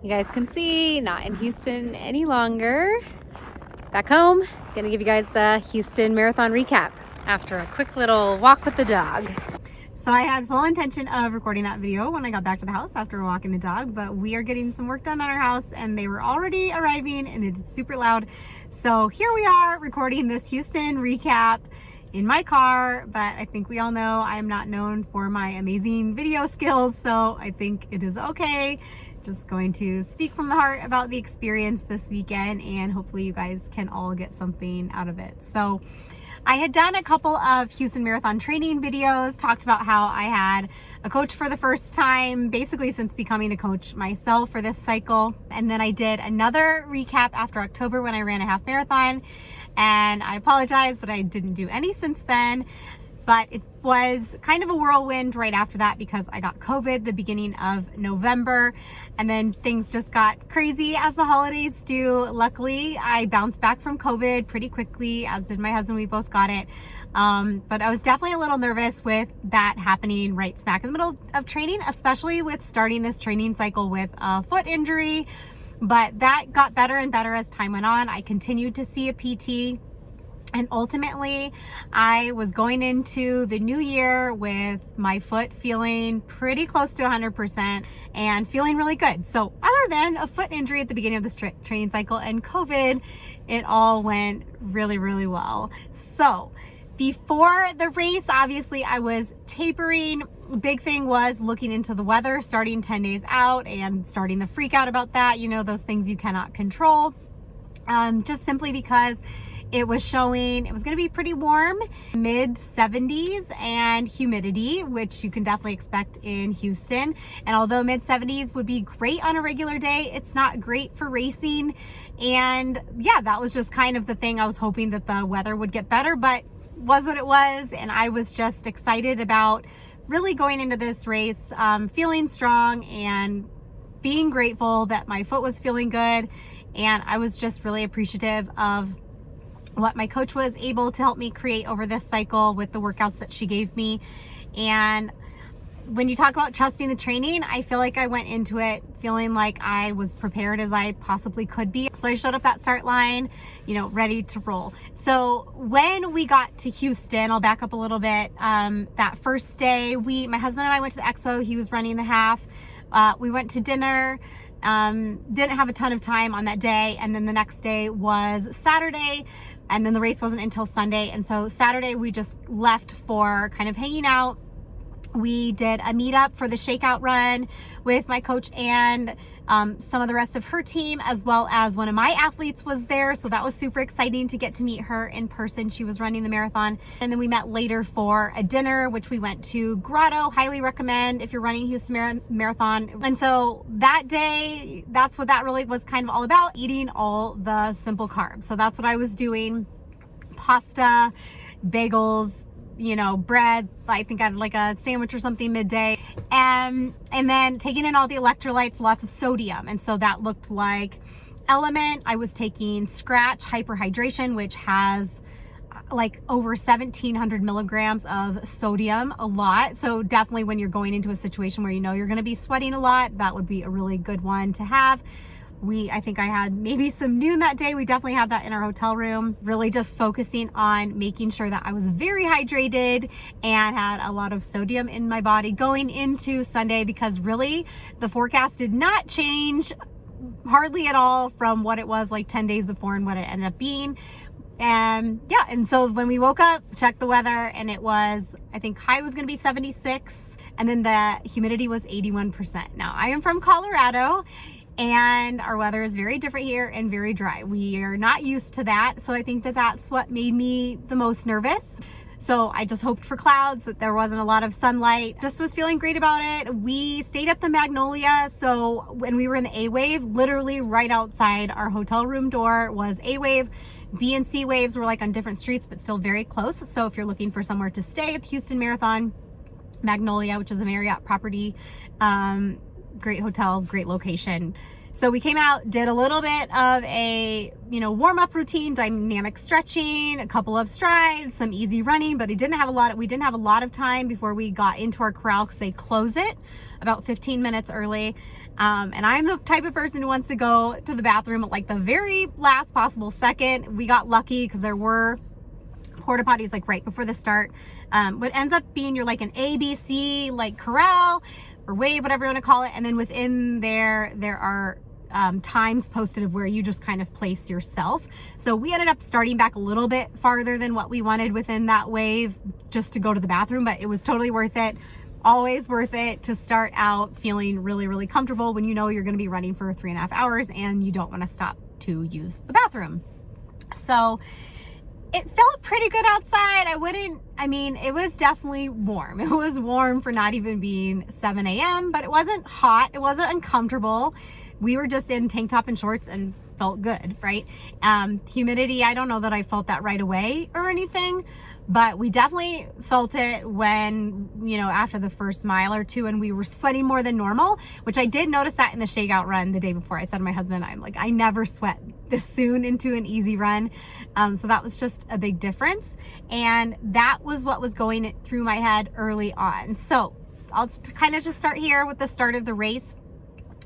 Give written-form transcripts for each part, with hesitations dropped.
You guys can see, not in Houston any longer. Back home, gonna give you guys the Houston Marathon recap after a quick little walk with the dog. So I had full intention of recording that video when I got back to the house after walking the dog, but we are getting some work done on our house and they were already arriving and it's super loud. So here we are recording this Houston recap in my car, but I think we all know I am not known for my amazing video skills, so I think it is okay. Just going to speak from the heart about the experience this weekend, and hopefully you guys can all get something out of it. So I had done a couple of Houston Marathon training videos, talked about how I had a coach for the first time, basically since becoming a coach myself for this cycle. And then I did another recap after October when I ran a half marathon. And I apologize, but I didn't do any since then. But it was kind of a whirlwind right after that because I got COVID the beginning of November, and then things just got crazy as the holidays do. Luckily, I bounced back from COVID pretty quickly, as did my husband. We both got it. But I was definitely a little nervous with that happening right smack in the middle of training, especially with starting this training cycle with a foot injury. But that got better and better as time went on. I continued to see a PT. And ultimately, I was going into the new year with my foot feeling pretty close to 100% and feeling really good. So other than a foot injury at the beginning of this training cycle and COVID, it all went really, really well. So before the race, obviously I was tapering. Big thing was looking into the weather, starting 10 days out and starting the freak out about that. You know, those things you cannot control. Just simply because it was showing it was going to be pretty warm, mid 70s, and humidity, which you can definitely expect in Houston. And although mid 70s would be great on a regular day, it's not great for racing. And yeah, that was just kind of the thing. I was hoping that the weather would get better, but was what it was. And I was just excited about really going into this race, feeling strong and being grateful that my foot was feeling good. And I was just really appreciative of what my coach was able to help me create over this cycle with the workouts that she gave me. And when you talk about trusting the training, I feel like I went into it feeling like I was prepared as I possibly could be. So I showed up that start line, you know, ready to roll. So when we got to Houston, I'll back up a little bit. That first day, my husband and I went to the expo. He was running the half. We went to dinner. Didn't have a ton of time on that day. And then the next day was Saturday. And then the race wasn't until Sunday. And so Saturday we just left for kind of hanging out. We did a meetup for the shakeout run with my coach and some of the rest of her team, as well as one of my athletes was there. So that was super exciting to get to meet her in person. She was running the marathon. And then we met later for a dinner, which we went to Grotto. Highly recommend if you're running Houston Marathon. And so that day, that's what that really was kind of all about, eating all the simple carbs. So that's what I was doing. Pasta, bagels, you know, bread. I think I had like a sandwich or something midday. And then taking in all the electrolytes, lots of sodium. And so that looked like Element. I was taking Scratch Hyperhydration, which has like over 1,700 milligrams of sodium, a lot. So definitely when you're going into a situation where you know you're going to be sweating a lot, that would be a really good one to have. I think I had maybe some noon that day. We definitely had that in our hotel room, really just focusing on making sure that I was very hydrated and had a lot of sodium in my body going into Sunday, because really the forecast did not change hardly at all from what it was like 10 days before and what it ended up being. And yeah, and so when we woke up, checked the weather, and it was, I think high was going to be 76, and then the humidity was 81%. Now I am from Colorado, and our weather is very different here and very dry. We are not used to that. So I think that that's what made me the most nervous. So I just hoped for clouds, that there wasn't a lot of sunlight. Just was feeling great about it. We stayed at the Magnolia. So when we were in the A-Wave, literally right outside our hotel room door was A-Wave. B and C waves were like on different streets, but still very close. So if you're looking for somewhere to stay at the Houston Marathon, Magnolia, which is a Marriott property, great hotel, great location. So we came out, did a little bit of a, warm-up routine, dynamic stretching, a couple of strides, some easy running, but we didn't have a lot of time before we got into our corral because they close it about 15 minutes early. And I'm the type of person who wants to go to the bathroom at like the very last possible second. We got lucky because there were porta potties like right before the start. What ends up being you're like an ABC like corral or wave, whatever you want to call it. And then within there are times posted of where you just kind of place yourself. So we ended up starting back a little bit farther than what we wanted within that wave just to go to the bathroom, but it was totally worth it. Always worth it to start out feeling really, really comfortable when you know you're going to be running for 3.5 hours and you don't want to stop to use the bathroom. So it felt pretty good outside. It was definitely warm. It was warm for not even being 7 a.m., but it wasn't hot. It wasn't uncomfortable. We were just in tank top and shorts and felt good, right? Humidity, I don't know that I felt that right away or anything, but we definitely felt it when, after the first mile or two, and we were sweating more than normal, which I did notice that in the shakeout run the day before. I said to my husband, I'm like, I never sweat this soon into an easy run. So that was just a big difference. And that was what was going through my head early on. So I'll kind of just start here with the start of the race.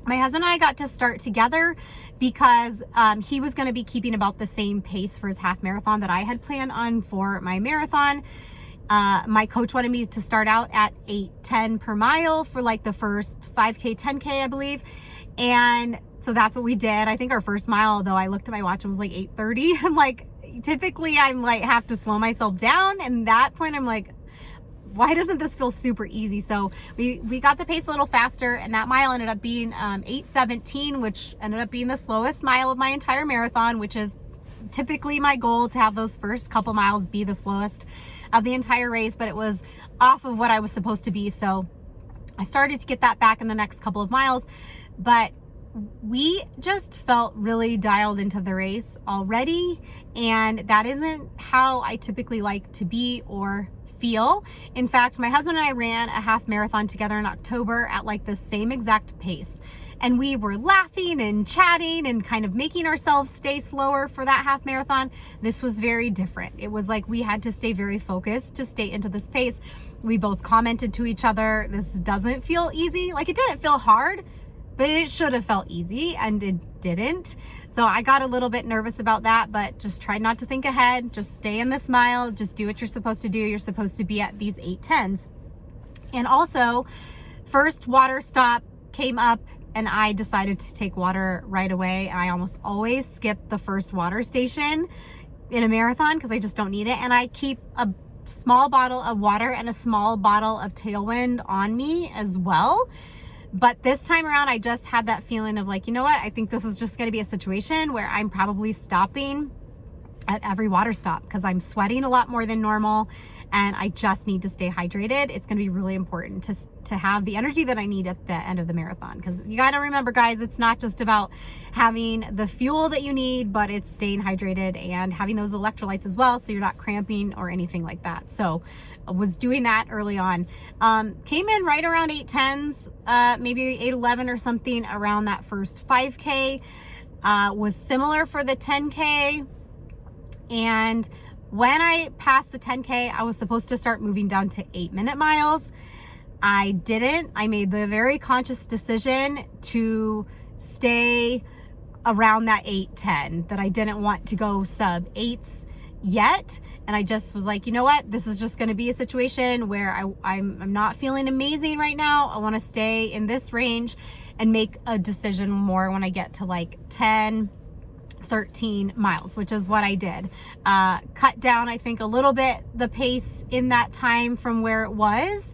My husband and I got to start together because he was going to be keeping about the same pace for his half marathon that I had planned on for my marathon. My coach wanted me to start out at 8:10 per mile for like the first 5K, 10K, I believe. And so that's what we did. I think our first mile, though, I looked at my watch and was like 8:30. I'm like, typically I'm like, have to slow myself down. And that point, I'm like, why doesn't this feel super easy? So we got the pace a little faster, and that mile ended up being 8:17, which ended up being the slowest mile of my entire marathon, which is typically my goal, to have those first couple miles be the slowest of the entire race, but it was off of what I was supposed to be. So I started to get that back in the next couple of miles, but we just felt really dialed into the race already, and that isn't how I typically like to be or feel. In fact, my husband and I ran a half marathon together in October at like the same exact pace, and we were laughing and chatting and kind of making ourselves stay slower for that half marathon. This was very different. It was like we had to stay very focused to stay into this pace. We both commented to each other, this doesn't feel easy. Like, it didn't feel hard, but it should have felt easy, and it didn't. So I got a little bit nervous about that, but just tried not to think ahead. Just stay in this mile. Just do what you're supposed to do. You're supposed to be at these 8:10s. And also, first water stop came up, and I decided to take water right away. I almost always skip the first water station in a marathon because I just don't need it. And I keep a small bottle of water and a small bottle of Tailwind on me as well. But this time around, I just had that feeling of like, you know what? I think this is just going to be a situation where I'm probably stopping at every water stop because I'm sweating a lot more than normal, and I just need to stay hydrated. It's going to be really important to have the energy that I need at the end of the marathon, because you got to remember, guys, it's not just about having the fuel that you need, but it's staying hydrated and having those electrolytes as well, so you're not cramping or anything like that. So I was doing that early on. Came in right around 8:10s, maybe 8:11 or something around that first 5K. Was similar for the 10K. And when I passed the 10K, I was supposed to start moving down to 8-minute miles. I didn't. I made the very conscious decision to stay around that 8:10, that I didn't want to go sub 8s yet. And I just was like, you know what? This is just going to be a situation where I'm not feeling amazing right now. I want to stay in this range and make a decision more when I get to like 10-13 miles, which is what I did. Cut down, I think, a little bit the pace in that time from where it was.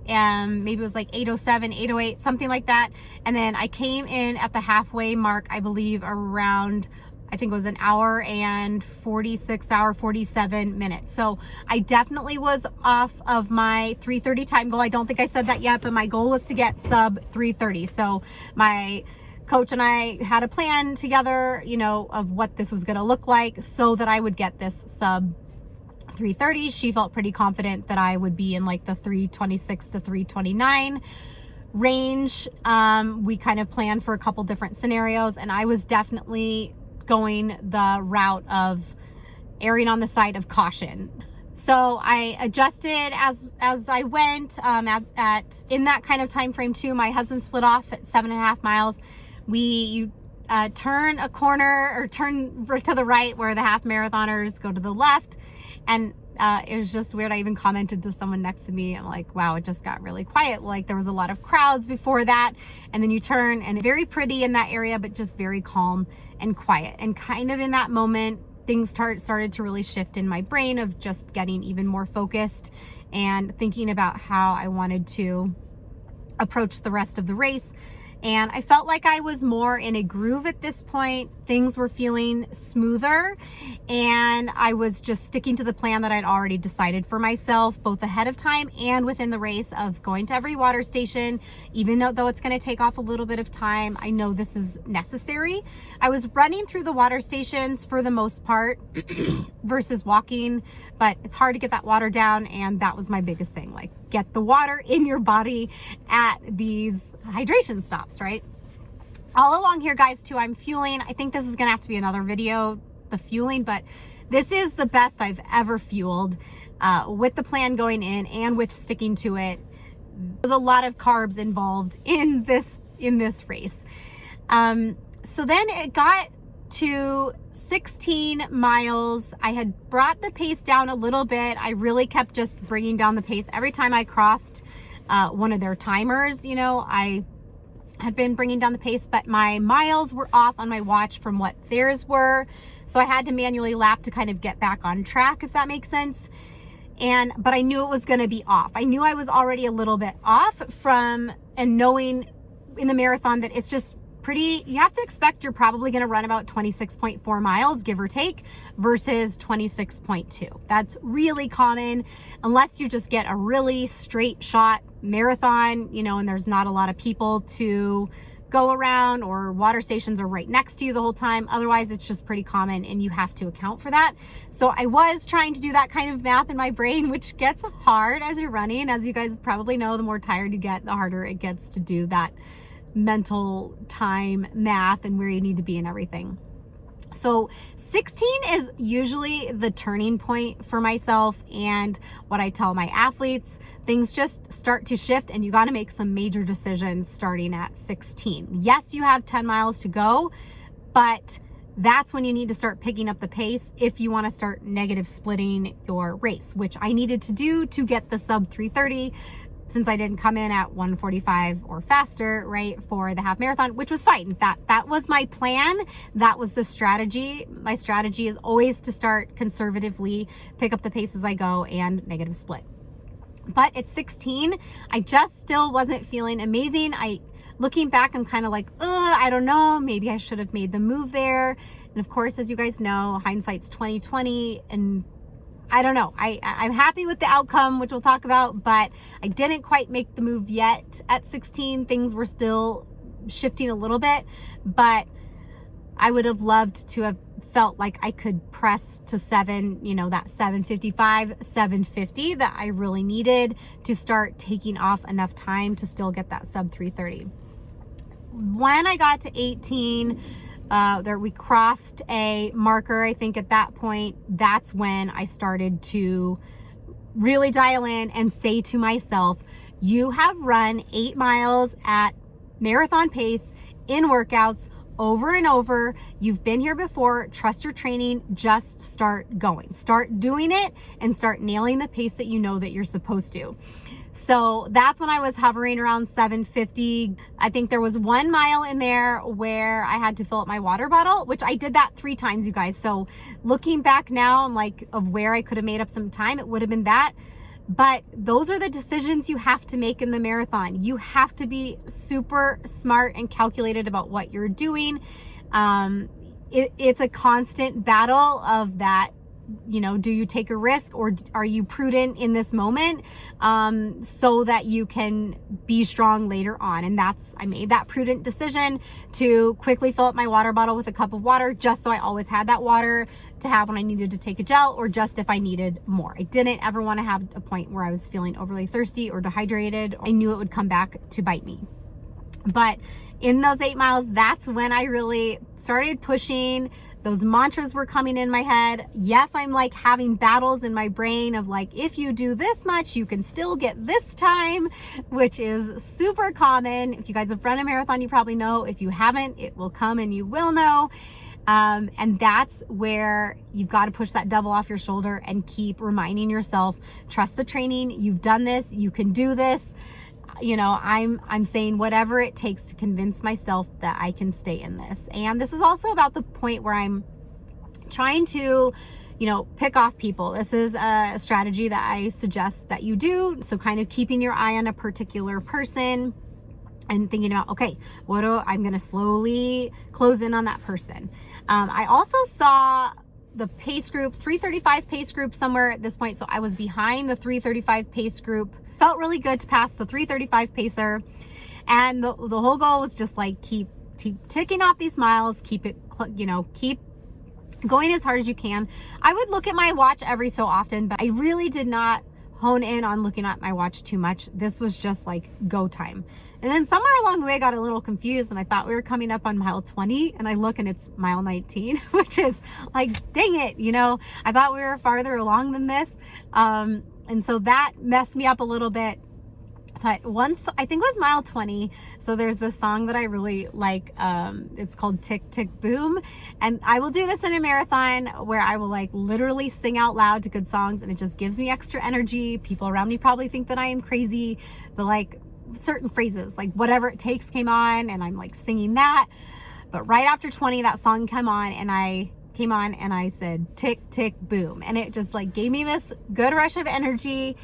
Maybe it was like 8:07, 8:08, something like that. And then I came in at the halfway mark, I believe, around, I think it was an hour and 47 minutes. So I definitely was off of my 3:30 time goal. I don't think I said that yet, but my goal was to get sub 3:30. So my coach and I had a plan together, of what this was going to look like so that I would get this sub 3:30. She felt pretty confident that I would be in like the 3:26 to 3:29 range. We kind of planned for a couple different scenarios, and I was definitely going the route of erring on the side of caution. So I adjusted as I went. In that kind of time frame too, my husband split off at 7.5 miles. We turn a corner or turn to the right where the half marathoners go to the left, and it was just weird. I even commented to someone next to me. I'm like, wow, it just got really quiet. Like there was a lot of crowds before that, and then you turn, and very pretty in that area, but just very calm and quiet. And kind of in that moment, things started to really shift in my brain of just getting even more focused and thinking about how I wanted to approach the rest of the race. And I felt like I was more in a groove at this point. Things were feeling smoother, and I was just sticking to the plan that I'd already decided for myself, both ahead of time and within the race, of going to every water station. Even though it's going to take off a little bit of time, I know this is necessary. I was running through the water stations for the most part versus walking, but it's hard to get that water down, and that was my biggest thing. Like, get the water in your body at these hydration stops, right? All along here, guys, too, I'm fueling. I think this is gonna have to be another video, the fueling, but this is the best I've ever fueled with the plan going in and with sticking to it. There's a lot of carbs involved in this race. So then it got to 16 miles. I had brought the pace down a little bit. I really kept just bringing down the pace every time I crossed one of their timers. You know, I had been bringing down the pace, but my miles were off on my watch from what theirs were. So I had to manually lap to kind of get back on track, if that makes sense. But I knew it was going to be off. I knew I was already a little bit off and knowing in the marathon that it's just you have to expect you're probably going to run about 26.4 miles, give or take, versus 26.2. That's really common unless you just get a really straight shot marathon, you know, and there's not a lot of people to go around or water stations are right next to you the whole time. Otherwise, it's just pretty common and you have to account for that. So I was trying to do that kind of math in my brain, which gets hard as you're running. As you guys probably know, the more tired you get, the harder it gets to do that mental time math and where you need to be and everything. So 16 is usually the turning point for myself and what I tell my athletes. Things just start to shift and you got to make some major decisions starting at 16. Yes, you have 10 miles to go, but that's when you need to start picking up the pace if you want to start negative splitting your race, which I needed to do to get the sub 3:30 since I didn't come in at 1:45 or faster, right, for the half marathon, which was fine. That was my plan. That was the strategy. My strategy is always to start conservatively, pick up the pace as I go, and negative split. But at 16, I just still wasn't feeling amazing. Looking back, I'm kind of like, I don't know, maybe I should have made the move there. And of course, as you guys know, hindsight's 20/20, and I don't know. I'm happy with the outcome, which we'll talk about, but I didn't quite make the move yet at 16. Things were still shifting a little bit, but I would have loved to have felt like I could press to 7, you know, that 7:55, 7:50 that I really needed to start taking off enough time to still get that sub 3:30. When I got to 18, we crossed a marker. I think at that point, that's when I started to really dial in and say to myself, you have run 8 miles at marathon pace in workouts over and over. You've been here before. Trust your training. Just start going. Start doing it and start nailing the pace that you know that you're supposed to. So that's when I was hovering around 7:50. I think there was 1 mile in there where I had to fill up my water bottle, which I did that 3 times, you guys. So looking back now, I'm like, of where I could have made up some time, it would have been that. But those are the decisions you have to make in the marathon. You have to be super smart and calculated about what you're doing. It's a constant battle of that. You know, do you take a risk or are you prudent in this moment so that you can be strong later on? And I made that prudent decision to quickly fill up my water bottle with a cup of water, just so I always had that water to have when I needed to take a gel, or just if I needed more. I didn't ever want to have a point where I was feeling overly thirsty or dehydrated. I knew it would come back to bite me. But in those 8 miles, that's when I really started pushing Those mantras were coming in my head. Yes, I'm like having battles in my brain of like, if you do this much, you can still get this time, which is super common. If you guys have run a marathon, you probably know. If you haven't, it will come and you will know. And that's where you've got to push that devil off your shoulder and keep reminding yourself, trust the training. You've done this. You can do this. You know, I'm saying whatever it takes to convince myself that I can stay in this. And this is also about the point where I'm trying to, you know, pick off people. This is a strategy that I suggest that you do. So kind of keeping your eye on a particular person and thinking about, okay, I'm going to slowly close in on that person. I also saw the pace group, 335 pace group somewhere at this point. So I was behind the 335 pace group. Felt really good to pass the 335 pacer. And the whole goal was just like, keep ticking off these miles, keep going as hard as you can. I would look at my watch every so often, but I really did not hone in on looking at my watch too much. This was just like go time. And then somewhere along the way I got a little confused and I thought we were coming up on mile 20 and I look and it's mile 19, which is like, dang it, you know, I thought we were farther along than this. And so that messed me up a little bit. But once, I think it was mile 20. So there's this song that I really like. It's called Tick, Tick, Boom. And I will do this in a marathon where I will like literally sing out loud to good songs. And it just gives me extra energy. People around me probably think that I am crazy. But like certain phrases, like Whatever It Takes came on and I'm like singing that. But right after 20, that song came on and I said, tick, tick, boom. And it just like gave me this good rush of energy.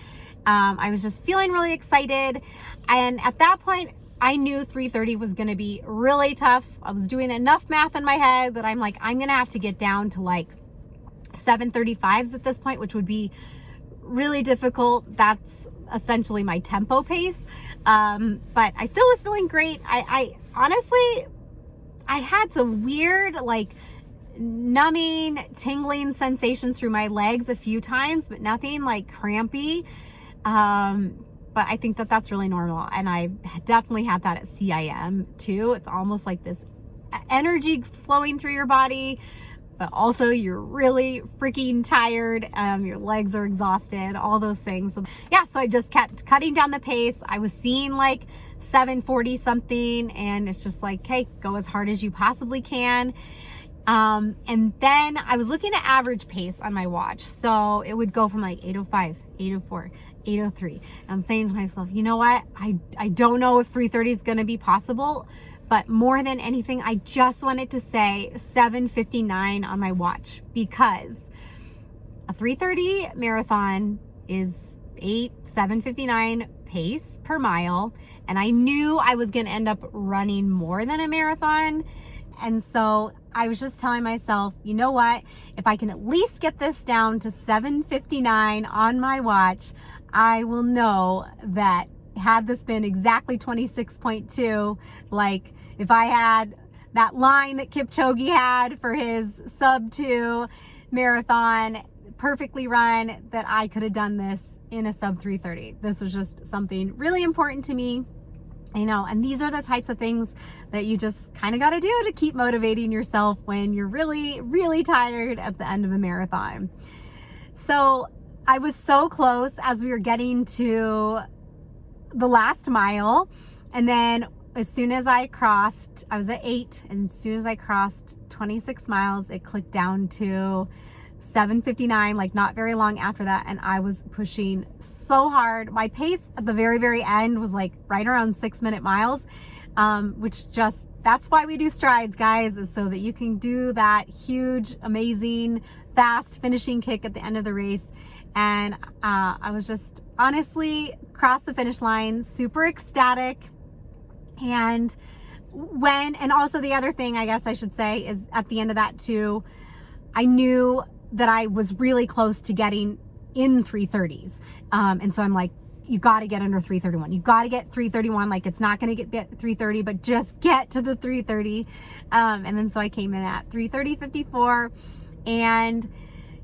I was just feeling really excited. And at that point, I knew 3:30 was going to be really tough. I was doing enough math in my head that I'm like, I'm going to have to get down to like 7:35s at this point, which would be really difficult. That's essentially my tempo pace. But I still was feeling great. I honestly, I had some weird, like, numbing, tingling sensations through my legs a few times, but nothing like crampy. But I think that that's really normal. And I definitely had that at CIM too. It's almost like this energy flowing through your body, but also you're really freaking tired. Your legs are exhausted, all those things. So, yeah, so I just kept cutting down the pace. I was seeing like 740 something, and it's just like, hey, go as hard as you possibly can. And then I was looking at average pace on my watch. So it would go from like 805, 804, 803. And I'm saying to myself, you know what? I don't know if 330 is going to be possible, but more than anything, I just wanted to say 7:59 on my watch, because a 330 marathon is 7:59 pace per mile. And I knew I was going to end up running more than a marathon. And so I was just telling myself, you know what? If I can at least get this down to 7:59 on my watch, I will know that had this been exactly 26.2, like if I had that line that Kipchoge had for his sub 2 marathon perfectly run, that I could have done this in a sub 3:30. This was just something really important to me. You know, and these are the types of things that you just kind of got to do to keep motivating yourself when you're really, really tired at the end of a marathon. So I was so close as we were getting to the last mile. And then as soon as I crossed, I was at 8. And as soon as I crossed 26 miles, it clicked down to 7:59, like not very long after that. And I was pushing so hard. My pace at the very, very end was like right around 6-minute miles, which just, that's why we do strides, guys, is so that you can do that huge, amazing, fast finishing kick at the end of the race. And I was just honestly crossed the finish line, super ecstatic. And also the other thing I guess I should say is at the end of that too, I knew that I was really close to getting in 330s. And so I'm like, you got to get under 331. You got to get 331. Like, it's not going to get 330, but just get to the 330. And then so I came in at 330.54. And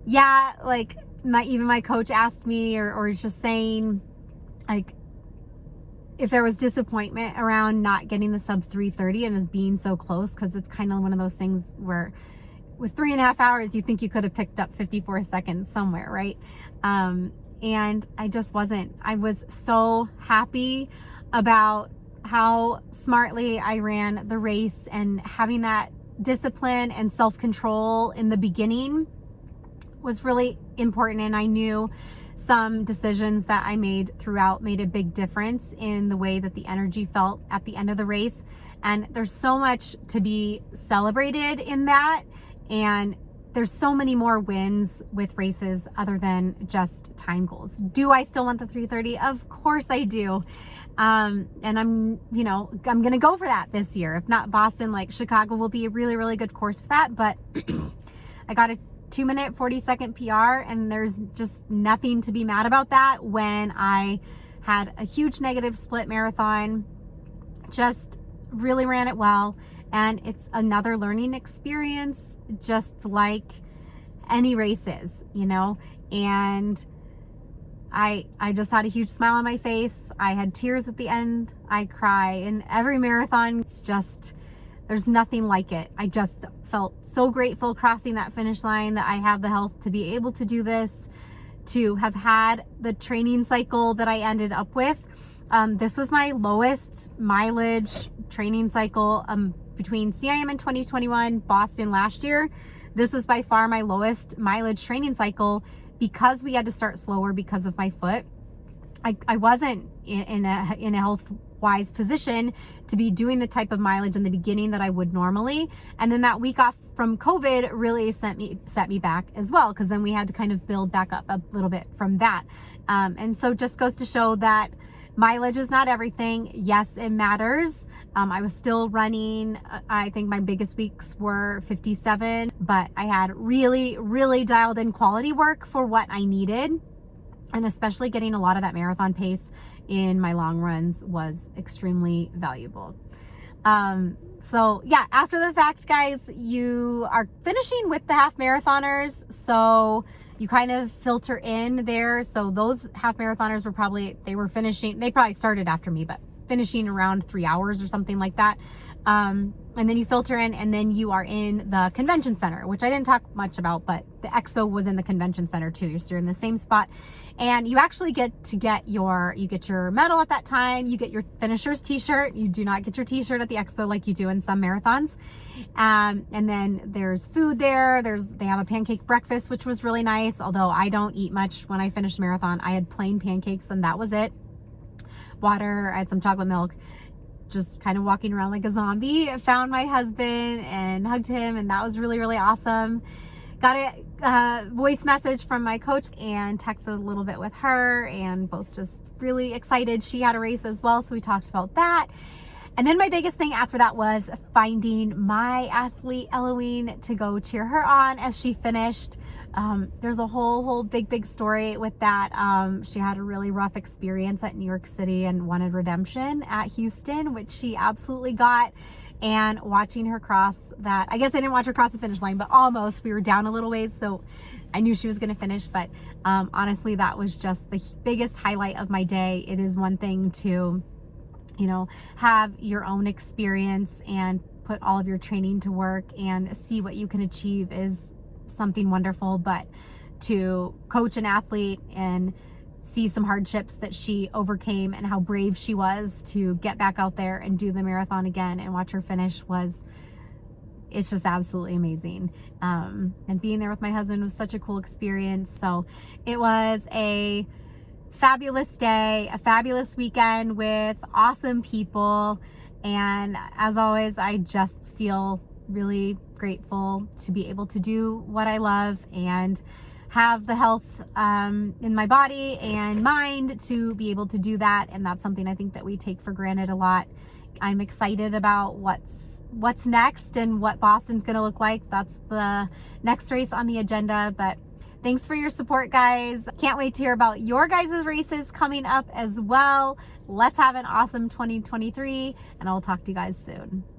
yeah, like even my coach asked me or just saying like, if there was disappointment around not getting the sub 330 and just being so close, because it's kind of one of those things where with 3.5 hours, you think you could have picked up 54 seconds somewhere, right? And I just wasn't. I was so happy about how smartly I ran the race, and having that discipline and self-control in the beginning was really important. And I knew some decisions that I made throughout made a big difference in the way that the energy felt at the end of the race. And there's so much to be celebrated in that. And there's so many more wins with races other than just time goals. Do I still want the 3:30? Of course I do. And I'm going to go for that this year. If not Boston, like Chicago will be a really, really good course for that. But I got a 2-minute 40-second PR, and there's just nothing to be mad about that. When I had a huge negative split marathon, just really ran it well. And it's another learning experience, just like any races, and I just had a huge smile on my face. I had tears at the end. I cry in every marathon. It's just, there's nothing like it. I just felt so grateful crossing that finish line that I have the health to be able to do this, to have had the training cycle that I ended up with. This was my lowest mileage training cycle between CIM in 2021, Boston last year. This was by far my lowest mileage training cycle because we had to start slower because of my foot. I wasn't in a health-wise position to be doing the type of mileage in the beginning that I would normally. And then that week off from COVID really set me back as well, because then we had to kind of build back up a little bit from that. And so just goes to show that mileage is not everything. Yes, it matters. I was still running. I think my biggest weeks were 57, but I had really, really dialed in quality work for what I needed. And especially getting a lot of that marathon pace in my long runs was extremely valuable. So yeah, after the fact, guys, you are finishing with the half marathoners. So you kind of filter in there. So those half marathoners were they probably started after me, but finishing around 3 hours or something like that. And then you filter in, and then you are in the convention center, which I didn't talk much about, but the expo was in the convention center too. So you're in the same spot, and you actually get your medal at that time. You get your finisher's t-shirt. You do not get your t-shirt at the expo like you do in some marathons. And then there's food there. They have a pancake breakfast, which was really nice. Although I don't eat much when I finished marathon. I had plain pancakes and that was it. Water, I had some chocolate milk. Just kind of walking around like a zombie. I found my husband and hugged him, and that was really, really awesome. Got a voice message from my coach and texted a little bit with her, and both just really excited. She had a race as well, so we talked about that. And then my biggest thing after that was finding my athlete Eloine to go cheer her on as she finished. There's a whole big story with that. She had a really rough experience at New York City and wanted redemption at Houston, which she absolutely got. And watching her cross that, I guess I didn't watch her cross the finish line, but almost. We were down a little ways, so I knew she was going to finish. But honestly, that was just the biggest highlight of my day. It is one thing to, have your own experience and put all of your training to work and see what you can achieve is something wonderful, but to coach an athlete and see some hardships that she overcame and how brave she was to get back out there and do the marathon again and watch her finish it's just absolutely amazing. And being there with my husband was such a cool experience. So it was a fabulous day, a fabulous weekend with awesome people. And as always, I just feel really grateful to be able to do what I love and have the health in my body and mind to be able to do that. And that's something I think that we take for granted a lot. I'm excited about what's next and what Boston's going to look like. That's the next race on the agenda. But thanks for your support, guys. Can't wait to hear about your guys' races coming up as well. Let's have an awesome 2023, and I'll talk to you guys soon.